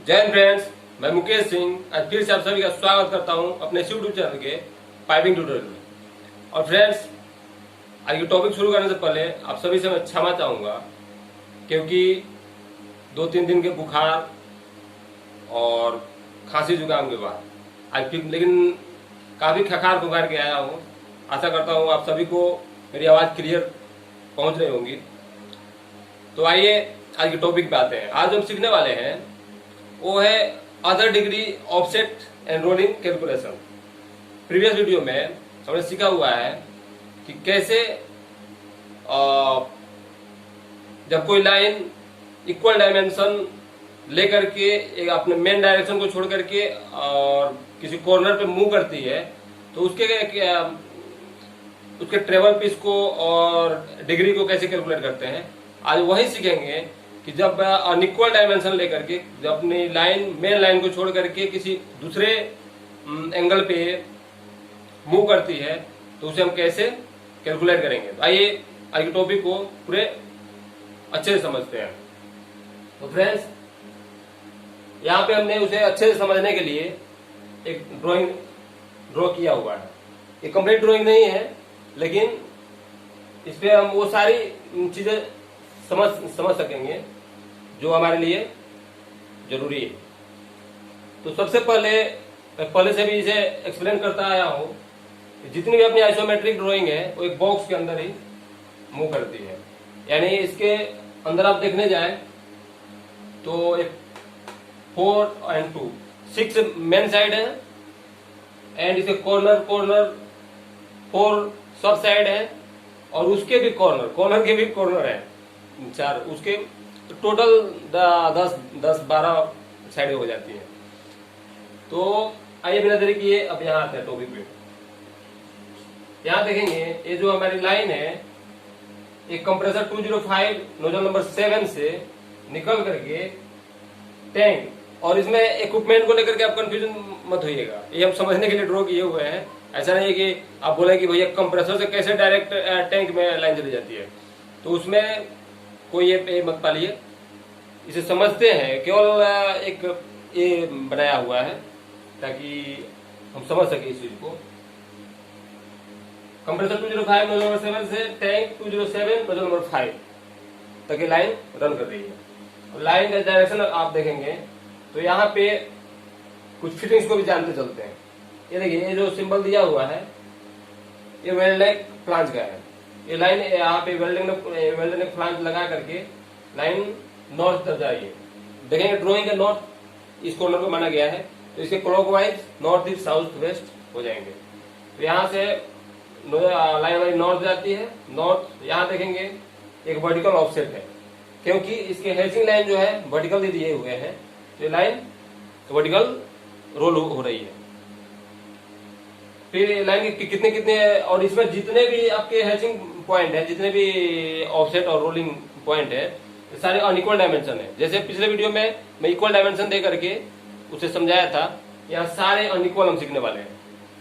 जय हिंद फ्रेंड्स, मैं मुकेश सिंह आज फिर से आप सभी का स्वागत करता हूं अपने यूट्यूब चैनल के पाइपिंग ट्यूटोरियल में। और फ्रेंड्स, आज के टॉपिक शुरू करने से पहले आप सभी से मैं क्षमा चाहूंगा, क्योंकि 2-3 दिन के बुखार और खांसी जुकाम के बाद आज फिर लेकिन काफी खखार पुकार के आया हूँ। आशा करता हूँ आप सभी को मेरी आवाज क्लियर पहुंच रही होंगी। तो आइए आज के टॉपिक पे आते हैं। आज हम सीखने वाले हैं वो है other degree offset and rolling calculation. Previous video में हमने सीखा हुआ है कि कैसे जब कोई लाइन इक्वल डायमेंशन लेकर के एक अपने मेन डायरेक्शन को छोड़ करके और किसी कॉर्नर पे मूव करती है तो उसके ट्रेवल पीस को और डिग्री को कैसे कैलकुलेट करते हैं। आज वही सीखेंगे कि जब अनइक्वल डायमेंशन लेकर के जब अपनी मेन लाइन को छोड़ करके किसी दूसरे एंगल पे मूव करती है तो उसे हम कैसे कैलकुलेट करेंगे। तो आइए आज के टॉपिक को पूरे अच्छे से समझते हैं। तो फ्रेंड्स, यहाँ पे हमने उसे अच्छे से समझने के लिए एक ड्राइंग ड्रॉ किया हुआ है। ये कंप्लीट ड्राइंग नहीं है, लेकिन इस पे हम वो सारी चीजें समझ सकेंगे जो हमारे लिए जरूरी है। तो सबसे पहले से भी इसे एक्सप्लेन करता आया हूं, जितनी भी अपनी आइसोमेट्रिक ड्राइंग है वो एक बॉक्स के अंदर ही मूव करती है। यानी इसके अंदर आप देखने जाए तो एक 4 और 2 6 मेन साइड है एंड इसके कॉर्नर 4 सब साइड है और उसके भी कॉर्नर के भी कॉर्नर है 4। उसके टोटल 10-12 साइड हो जाती है। तो आइए बिना देरी किए अब यहाँ आते हैं टॉपिक पे। यहाँ देखेंगे ये जो हमारी लाइन है एक कंप्रेसर 205 नोजल नंबर 7 से निकल करके टैंक, और इसमें इक्विपमेंट को लेकर के आप कंफ्यूजन मत होइएगा, ये हम समझने के लिए ड्रॉ किए हुए हैं। ऐसा नहीं है कि आप बोले कि भैया कंप्रेसर से कैसे डायरेक्ट टैंक में लाइन चली जाती है, तो उसमें कोई ये मत पालिए। इसे समझते हैं, केवल एक ये बनाया हुआ है ताकि हम समझ सके इस चीज को। कंप्रेसर 205 नोजल नंबर 7 से टैंक 207 नोजल नंबर 5 तक ये लाइन रन कर रही है। लाइन का डायरेक्शन आप देखेंगे तो यहाँ पे कुछ फिटिंग्स को भी जानते चलते हैं। ये देखिए, ये जो सिंबल दिया हुआ है ये वेल्डेड फ्लांज का है। ये लाइन यहाँ पे वेल्डेड फ्लांज लगा करके लाइन नॉर्थ तरफ जा रही है। देखेंगे ड्राइंग का नॉर्थ इस कॉर्नर को माना गया है, तो इसके clockwise north east south west हो जाएंगे। तो यहाँ से लाइन हमारी नॉर्थ जाती है। नॉर्थ यहाँ देखेंगे एक वर्टिकल ऑफसेट है, क्योंकि इसके हैचिंग लाइन जो है वर्टिकल दिए हुए हैं, तो ये लाइन वर्टिकल रोल हो रही है। फिर लाइन के कितने और इसमें जितने भी आपके हैचिंग पॉइंट है, जितने भी ऑफसेट और रोलिंग पॉइंट है, सारे अनइक्वल डायमेंशन है। जैसे पिछले वीडियो में मैं इक्वल डायमेंशन दे करके उसे समझाया था, यहाँ सारे अनइक्वल हम सीखने वाले हैं।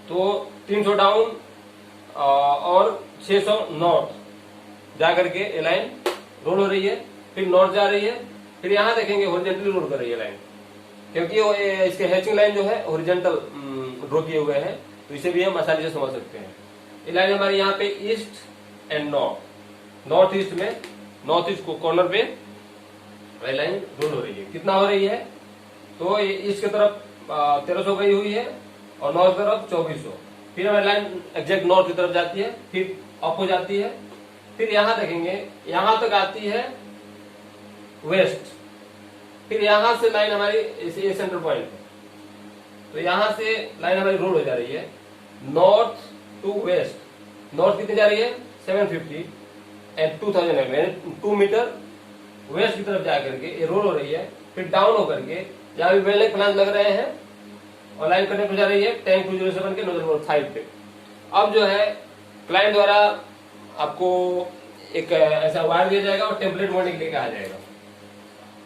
तो 300 डाउन और 600 नॉर्थ जा करके ये लाइन रोल हो रही है, फिर नॉर्थ जा रही है, फिर यहाँ देखेंगे हॉरिजॉन्टली रोल कर रही है लाइन, क्योंकि इसके हैचिंग लाइन जो है हॉरिजॉन्टल ड्रॉ किए हुए हैं, तो इसे भी हम आसानी से समझ सकते हैं। ये लाइन हमारी यहाँ पे ईस्ट एंड नॉर्थ ईस्ट में नॉर्थ ईस्ट को कॉर्नर पे लाइन रोल हो रही है। कितना हो रही है, तो ईस्ट की तरफ 1300 गई हुई है और नॉर्थ की तरफ 2400। फिर हमारी लाइन एग्जैक्ट नॉर्थ की तरफ जाती है, फिर अप हो जाती है, फिर यहाँ देखेंगे यहाँ तक आती है वेस्ट, फिर यहाँ से लाइन हमारी ये सेंटर पॉइंट है, तो यहाँ से लाइन हमारी रोल हो जा रही है नॉर्थ टू वेस्ट। नॉर्थ कितनी जा रही है 750 एंड 2000 mm 2 मीटर वेस्ट की तरफ जाकर के ये रोल हो रही है। फिर डाउन होकर के जहाँ भी वेल्डेड फ्लांज लग रहे हैं और लाइन कनेक्ट हो जा रही है टैंक 207 के नोजल नंबर 5 पे। अब जो है क्लाइंट द्वारा आपको एक ऐसा वायर दिया जाएगा और टेम्पलेट मॉडलिंग लेके आ जाएगा,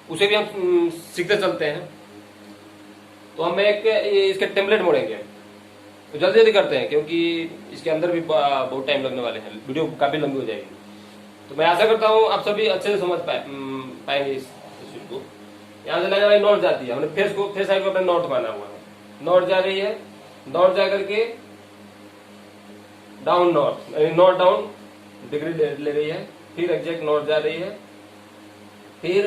उसे भी हम सीखते चलते हैं। तो हम इसके टेम्पलेट मोड़ेंगे, तो जल्दी जल्दी करते हैं क्योंकि इसके अंदर भी बहुत टाइम लगने वाले हैं, वीडियो काफी लंबी हो जाएगी। तो मैं आशा करता हूँ आप सभी अच्छे से समझ पाएंगे इस चीज को। यहाँ से लाइन हमारी नॉर्थ जाती है, हमने फेस साइड को अपने नॉर्थ माना हुआ है, नॉर्थ जा रही है, नॉर्थ जा करके down north, north down degree ले रही है, फिर एग्जैक्ट नॉर्थ जा रही है, फिर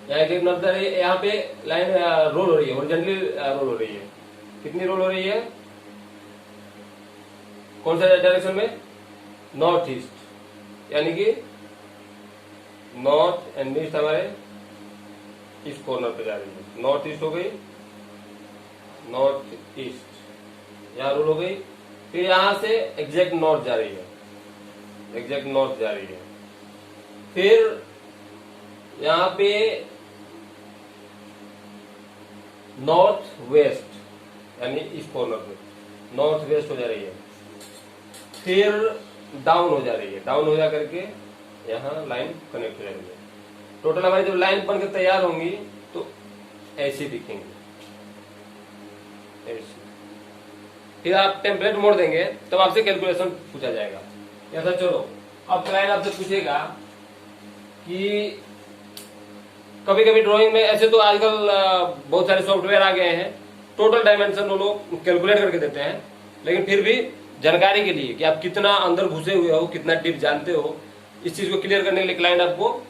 यहाँ एग्जैक्ट नॉर्थ जा रही है, यहाँ पे लाइन रोल हो रही है, हॉरिजॉन्टली रोल हो रही है। कितनी रोल हो रही है, कौन सा डायरेक्शन में, नॉर्थ ईस्ट, यानी कि नॉर्थ एंड ईस्ट हमारे इस कॉर्नर पे जा रही है, नॉर्थ ईस्ट हो गई, नॉर्थ ईस्ट यहाँ रोल हो गई, फिर यहां से एग्जैक्ट नॉर्थ जा रही है, एग्जैक्ट नॉर्थ जा रही है, फिर यहाँ पे नॉर्थ वेस्ट यानी इस कॉर्नर पे नॉर्थ वेस्ट हो जा रही है, फिर डाउन हो जा रही है, डाउन हो जा करके यहाँ लाइन कनेक्ट हो जाएगी। टोटल हमारी जब लाइन बनकर तैयार होंगी तो ऐसी दिखेंगी, ऐसी। फिर आप टेम्पलेट मोड़ देंगे तब आपसे कैलकुलेशन पूछा जाएगा। ऐसा चलो अब क्लाइंट आपसे पूछेगा कि कभी कभी ड्राइंग में ऐसे तो आजकल बहुत सारे सॉफ्टवेयर आ गए हैं, टोटल डायमेंशन वो लोग कैलकुलेट करके देते हैं, लेकिन फिर भी जानकारी के लिए कि आप कितना अंदर घुसे हुए हो, कितना डीप जानते हो, इस चीज को क्लियर करने के लिए क्लाइंट आपको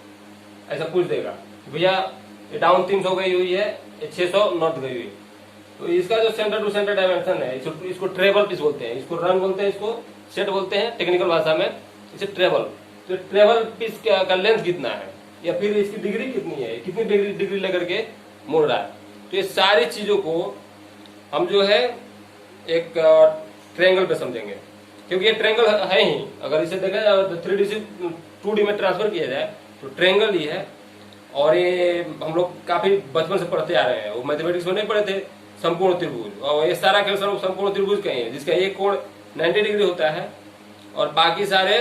ऐसा पूछ देगा, भैया ये डाउन 300 गई हुई है, ये 600 नॉर्थ गई हुई है, तो इसका जो सेंटर टू सेंटर डायमेंशन है इसको ट्रेवल पीस बोलते हैं, इसको रन बोलते हैं, इसको सेट बोलते हैं टेक्निकल भाषा में, इसे ट्रेवल। तो ट्रेवल पीस का लेंथ कितना है या फिर इसकी डिग्री कितनी है, कितनी डिग्री लेकर के मुड़ रहा है, तो ये सारी चीजों को हम जो है एक ट्रायंगल पे समझेंगे, क्योंकि ये ट्रायंगल है ही, अगर इसे देखा जाए तो 3D से 2D में ट्रांसफर किया जाए तो ट्रायंगल ही है। और ये हम लोग काफी बचपन से पढ़ते आ रहे हैं, वो मैथमेटिक्स में नहीं पढ़े थे संपूर्ण त्रिभुज, और ये सारा खेल सब संपूर्ण त्रिभुज का ही है, जिसका एक कोण 90 डिग्री होता है और बाकी सारे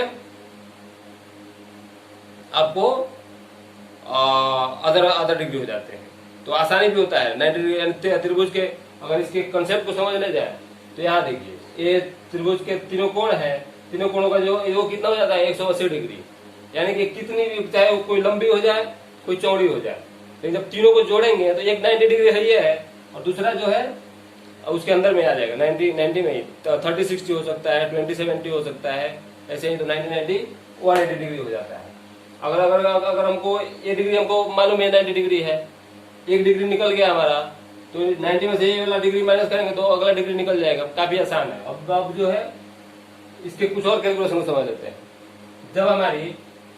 आपको अदर डिग्री हो जाते हैं। तो आसानी भी होता है 90 डिग्री त्रिभुज के, अगर इसके कंसेप्ट को समझने जाए तो यहाँ देखिए ये त्रिभुज के तीनों कोण है, तीनों कोणों का जो कितना हो जाता है 180 डिग्री, यानी कि कितनी भी चाहे वो कोई लंबी हो जाए कोई चौड़ी हो जाए, लेकिन जब तीनों को जोड़ेंगे तो एक 90 डिग्री है ये है और दूसरा जो है उसके अंदर में आ जाएगा 90 में ही, 30-60 हो सकता है, 20-70 हो सकता है, ऐसे ही तो 90-90 180 डिग्री हो जाता है। अगर हमको ये डिग्री हमको मालूम है 90 डिग्री है, एक डिग्री निकल गया हमारा, तो 90 में से ये वाला डिग्री माइनस करेंगे तो अगला डिग्री निकल जाएगा, काफी आसान है। अब जो है इसके कुछ और कैलकुलेशन को समझ लेते हैं। जब हमारी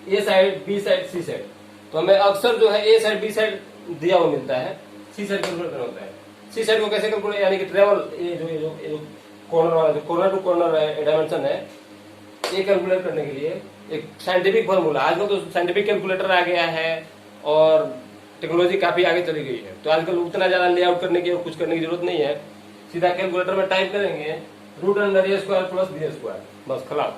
ए साइड बी साइड सी साइड, तो हमें अक्सर जो है ए साइड बी साइड दिया हुआ मिलता है, सी साइड कैलकुलेट करना होता है। सी साइड को कैसे कैलकुलेट, यानी कि ट्रेवल ये जो कॉर्नर वाला जो कॉर्नर टू कॉर्नर डायमेंशन है, ये कैलकुलेट करने के लिए एक साइंटिफिक फॉर्मूला, आजकल तो साइंटिफिक कैलकुलेटर आ गया है और टेक्नोलॉजी काफी आगे चली गई है, तो आजकल उतना ज्यादा लेआउट करने की और कुछ करने की जरूरत नहीं है, सीधा कैलकुलेटर में टाइप करेंगे √√a² + b², बस खलास,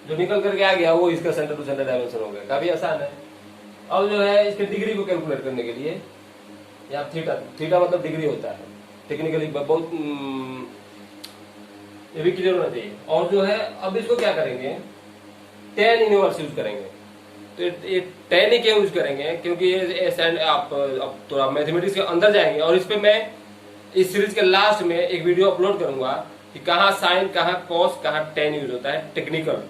जो निकल करके आ गया वो इसका सेंटर टू सेंटर डायमेंशन हो गया, काफी आसान है। अब जो है इसके डिग्री को कैलकुलेट करने के लिए यहाँ थीटा मतलब डिग्री होता है, टेक्निकली बहुत ये भी क्लियर होना चाहिए। और जो है अब इसको क्या करेंगे, tan इनवर्स यूज करेंगे, तो ये tan ही क्यों यूज करेंगे, क्योंकि ये आप थोड़ा मैथमेटिक्स के अंदर जाएंगे और इस पे मैं इस सीरीज के लास्ट में एक वीडियो अपलोड करूंगा कि कहाँ साइन, कहाँ कॉस, कहाँ tan यूज होता है टेक्निकल,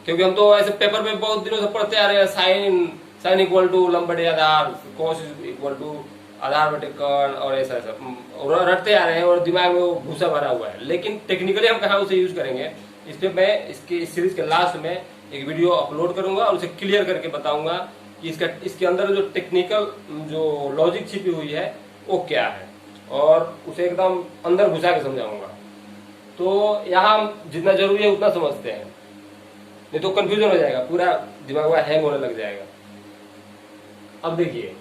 क्योंकि हम तो ऐसे पेपर में बहुत दिनों से पढ़ते आ रहे हैं साइन इक्वल टू लंब बटे आधार, कॉस इक्वल टू आधार बटे कर्ण, और ऐसा रटते आ रहे हैं और दिमाग में वो भूसा भरा हुआ है, लेकिन टेक्निकली हम कहाँ उसे यूज करेंगे, इस पे मैं इस सीरीज के लास्ट में एक वीडियो अपलोड करूंगा और उसे क्लियर करके बताऊंगा कि इसके अंदर जो टेक्निकल जो लॉजिक छिपी हुई है वो क्या है, और उसे एकदम अंदर घुसा के समझाऊंगा। तो यहाँ हम जितना जरूरी है उतना समझते हैं, नहीं तो कंफ्यूजन हो जाएगा, पूरा दिमाग हैंग होने लग जाएगा। अब देखिए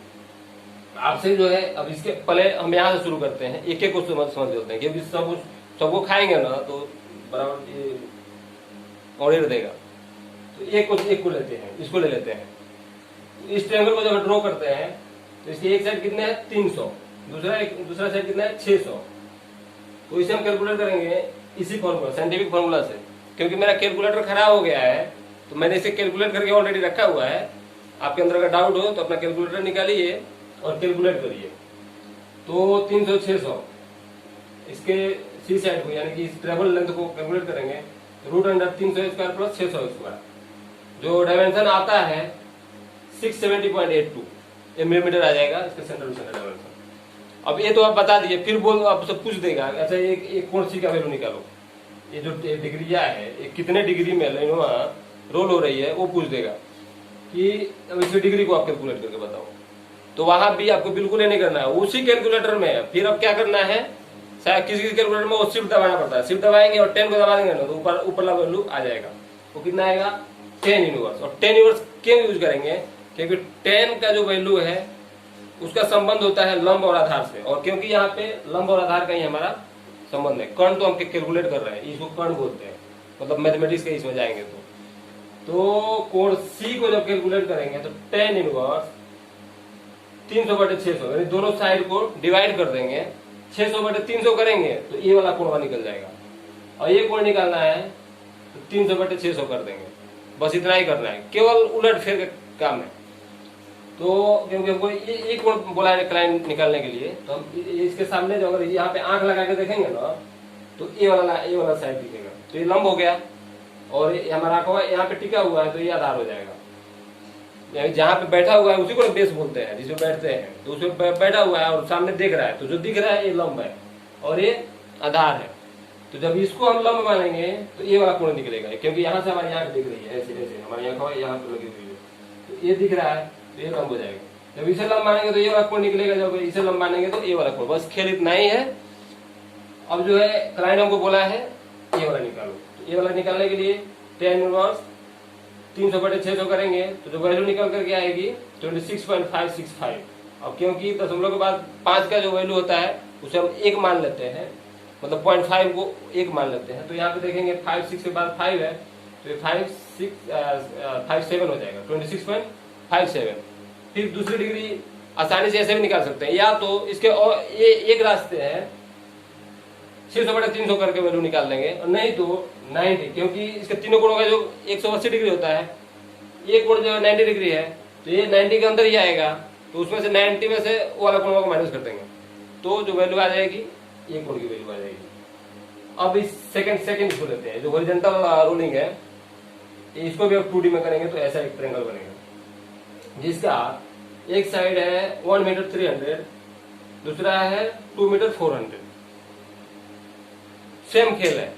आपसे जो है, अब इसके पहले हम यहाँ से शुरू करते हैं, एक एक को समझ लेते हैं, क्योंकि सबको खाएंगे ना तो बराबर ऑर्डर देगा। तो एक को लेते हैं, इसको ले लेते हैं। इस ट्रायंगल को जब ड्रॉ करते हैं तो इसकी एक साइड कितना है 300, दूसरा साइड कितना है 600। तो इसे हम कैलकुलेट करेंगे इसी फॉर्मूला, साइंटिफिक फॉर्मूला से। क्योंकि मेरा कैलकुलेटर खराब हो गया है तो मैंने इसे कैलकुलेट करके ऑलरेडी रखा हुआ है, आपके अंदर अगर डाउट हो तो अपना कैलकुलेटर निकालिए और कैलकुलेट करिए। तो 300 600 इसके सी साइड को यानी कि इस ट्रेवल लेंथ को कैलकुलेट करेंगे root under 300 square plus 600 square, जो डायमेंशन आता है 670.82 ये मिलीमीटर आ जाएगा इसका सेंटर टू सेंटर डायमेंशन। अब ये तो आप बता दिए, फिर बोल आप सब पूछ देगा अच्छा एक कोण सी का वैल्यू निकालो, ये जो डिग्रिया है ये कितने डिग्री में लाइनवा रोल हो रही है वो पूछ देगा कि अब इस डिग्री को आप कैलकुलेट करके बताओ। तो वहां भी आपको बिल्कुल ये नहीं करना है, उसी कैलकुलेटर में फिर अब क्या करना है, शायद किसी कैलकुलेटर में वो शिफ्ट दबाना पड़ता है, शिफ्ट दबाएंगे और 10 को दबा देंगे ना तो ऊपर वाला वैल्यू आ जाएगा। वो कितना आएगा 10 इनवर्स। और 10 इनवर्स क्यों यूज करेंगे, क्योंकि 10 का जो वैल्यू है उसका संबंध होता है लंब और आधार से, और क्योंकि यहाँ पे लंब और आधार का ही हमारा संबंध है। कर्ण तो हम कैलकुलेट कर रहे हैं, इसको कर्ण बोलते हैं, मतलब मैथमेटिक्स के इसमें जाएंगे तो कोण सी को जब कैलकुलेट करेंगे तो 10 इनवर्स 300/600 यानी दोनों साइड को डिवाइड कर देंगे, 600/300 करेंगे तो ये वाला कोण निकल जाएगा, और ये कोण निकालना है तो 300/600 कर देंगे। बस इतना ही करना है, केवल उलट फेर का काम है। तो क्योंकि हमको ये कोण बोला है क्लाइंट निकालने के लिए, तो हम इसके सामने जो अगर यहाँ पे आंख लगा के देखेंगे ना तो ये वाला साइड दिखेगा, तो ये लंब हो गया, और हमारा आंखों यहाँ पे टिका हुआ है तो ये आधार हो जाएगा। यानी जहाँ पे बैठा हुआ है उसी को बेस बोलते हैं, जिसमें बैठते हैं तो उसमें बैठा हुआ है और सामने देख रहा है, तो जो दिख रहा है ये लंब है और ये आधार है। तो जब इसको हम लंब मानेंगे तो ये वाला कोण निकलेगा, क्योंकि यहाँ से हमारी आंख दिख रही है, ऐसे ऐसे हमारी आंख यहाँ पे लगी हुई है तो ये दिख रहा है, तो ये लंब हो जाएगा। जब इसे लंब मानेंगे तो ये वाला कोण निकलेगा, जब इसे लंब मानेंगे तो ये वाला कोण। बस खेल इतना ही है। अब जो है क्लाइंट हमको बोला है ये वाला निकालो, तो ये वाला निकालने के लिए 10 इनवर्स 300/600 करेंगे तो जो वैल्यू निकल करके आएगी 26.565। अब क्योंकि दशमलव के बाद 5 का जो वैल्यू होता है उसे हम 1 मान लेते हैं, मतलब 0.5 को 1 मान लेते हैं। तो यहाँ पे देखेंगे 5 6 के बाद 5 है तो ये 57 हो जाएगा 26.57। फिर दूसरी डिग्री आसानी से ऐसे भी निकाल सकते हैं, या तो इसके और ये एक रास्ते है 600/300 करके वैल्यू निकाल लेंगे, और नहीं तो 90, क्योंकि इसके तीनों कोणों का जो 180 डिग्री होता है, ये कोण जो 90 डिग्री है तो ये 90 के अंदर ही आएगा, तो उसमें से 90 में से वो वाला कोण को माइनस कर देंगे तो जो वैल्यू आ जाएगी ये कोण की वैल्यू आ जाएगी। अब इस सेकंड इसको लेते हैं, जो हॉरिजॉन्टल रोलिंग है इसको भी अब 2D में करेंगे तो ऐसा एक ट्रायंगल बनेगा जिसका एक साइड है 1 मीटर 300, दूसरा है 2 मीटर 400। सेम खेल है,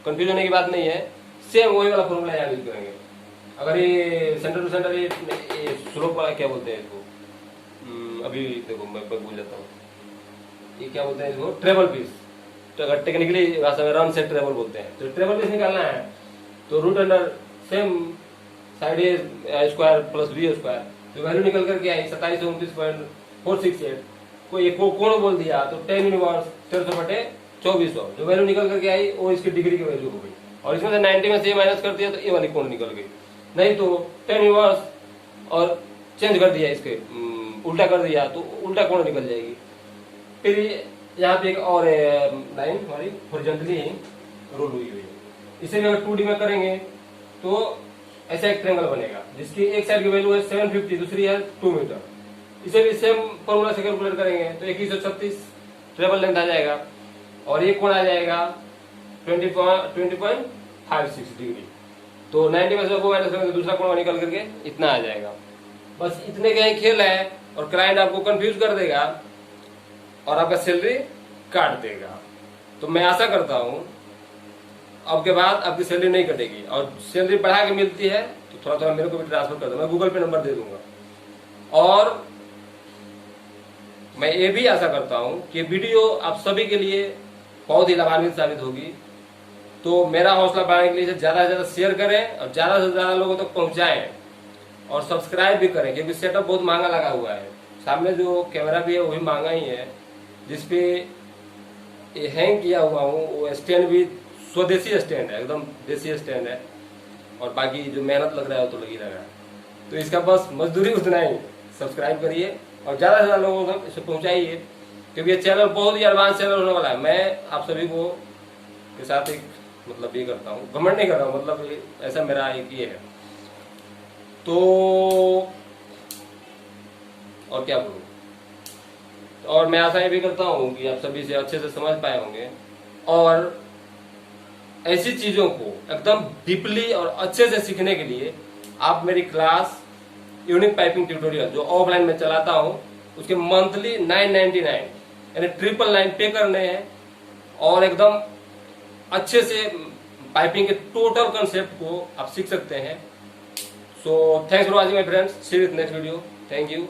कंफ्यूज होने की बात नहीं है, सेम वही वाला फॉर्मूला यहाँ यूज करेंगे। अगर ये सेंटर टू सेंटर ये स्लोप वाला क्या बोलते हैं इसको, अभी देखो मैं भूल जाता हूँ, ये क्या बोलते हैं इसको, ट्रेबल पीस, तो अगर टेक्निकली भाषा में रन से ट्रेबल बोलते हैं। तो ट्रेबल पीस निकालना है तो रूट अंडर सेम साइड ए स्क्वायर प्लस बी स्क्वायर, जो वैल्यू निकल करके आई 2729.468 को एक कोण बोल दिया तो 10 इनवर्स 1300/2400, जो वैल्यू निकल करके आई वो इसकी डिग्री की वैल्यू हो गई, और इसमें से 90 में से माइनस कर दिया तो ये वाली कोण निकल गई। नहीं तो 10 इनवर्स और चेंज कर दिया, इसके उल्टा कर दिया तो उल्टा कोण निकल जाएगी। फिर यहाँ पे एक और लाइन हमारी हॉरिजॉन्टली रोल हुई है, इसे भी अगर 2D में करेंगे तो ऐसा एक ट्रायंगल बनेगा जिसकी एक साइड की वैल्यू है 750, दूसरी है 2 मीटर। इसे भी सेम फॉर्मूला से कैलकुलेट करेंगे तो 2136 ट्रेबल लेंथ आ जाएगा, और ये कोण आ जाएगा 20.56 डिग्री। तो 90 में से वो माइनस करेंगे दूसरा कोण निकल करके इतना आ जाएगा। बस इतने का ही खेल है, और क्लाइंट आपको कंफ्यूज कर देगा और आपका सैलरी काट देगा। तो मैं आशा करता हूं अब के बाद आपकी सैलरी नहीं कटेगी, और सैलरी बढ़ा के मिलती है तो थोड़ा थोड़ा मेरे को भी ट्रांसफर कर दो, मैं गूगल पे नंबर दे दूंगा। और मैं ये भी आशा करता हूं कि वीडियो आप सभी के लिए बहुत ही लाभान्वित साबित होगी। तो मेरा हौसला बढ़ाने के लिए इसे ज्यादा से ज्यादा शेयर करें और ज्यादा से ज्यादा लोगों तक पहुंचाएं, और सब्सक्राइब भी करें, क्योंकि सेटअप बहुत महंगा लगा हुआ है। सामने जो कैमरा भी है वो भी महंगा ही है, जिसपे हैंग किया हुआ हूँ, वो स्टैंड भी स्वदेशी स्टैंड है, एकदम देसी स्टैंड है, और बाकी जो मेहनत लग रहा है वो तो लगी रहा है। तो इसका बस मजदूरी उतना ही, सब्सक्राइब करिए और ज्यादा से ज्यादा लोगों तक इसे पहुंचाइए, क्योंकि ये चैनल बहुत ही एडवांस चैनल होने वाला है। मैं आप सभी को के साथ एक मतलब ये करता हूँ, घमंड नहीं कर रहा हूँ, मतलब ऐसा मेरा एक ये है। तो और क्या बोलूं, और मैं आशा ये भी करता हूँ कि आप सभी से अच्छे से समझ पाए होंगे, और ऐसी चीजों को एकदम डीपली और अच्छे से सीखने के लिए आप मेरी क्लास यूनिक पाइपिंग ट्यूटोरियल जो ऑफलाइन में चलाता हूँ उसके मंथली 999 यानी 999 पे करने हैं, और एकदम अच्छे से पाइपिंग के टोटल कंसेप्ट को आप सीख सकते हैं। So thanks for watching my friends, see you with next video, thank you.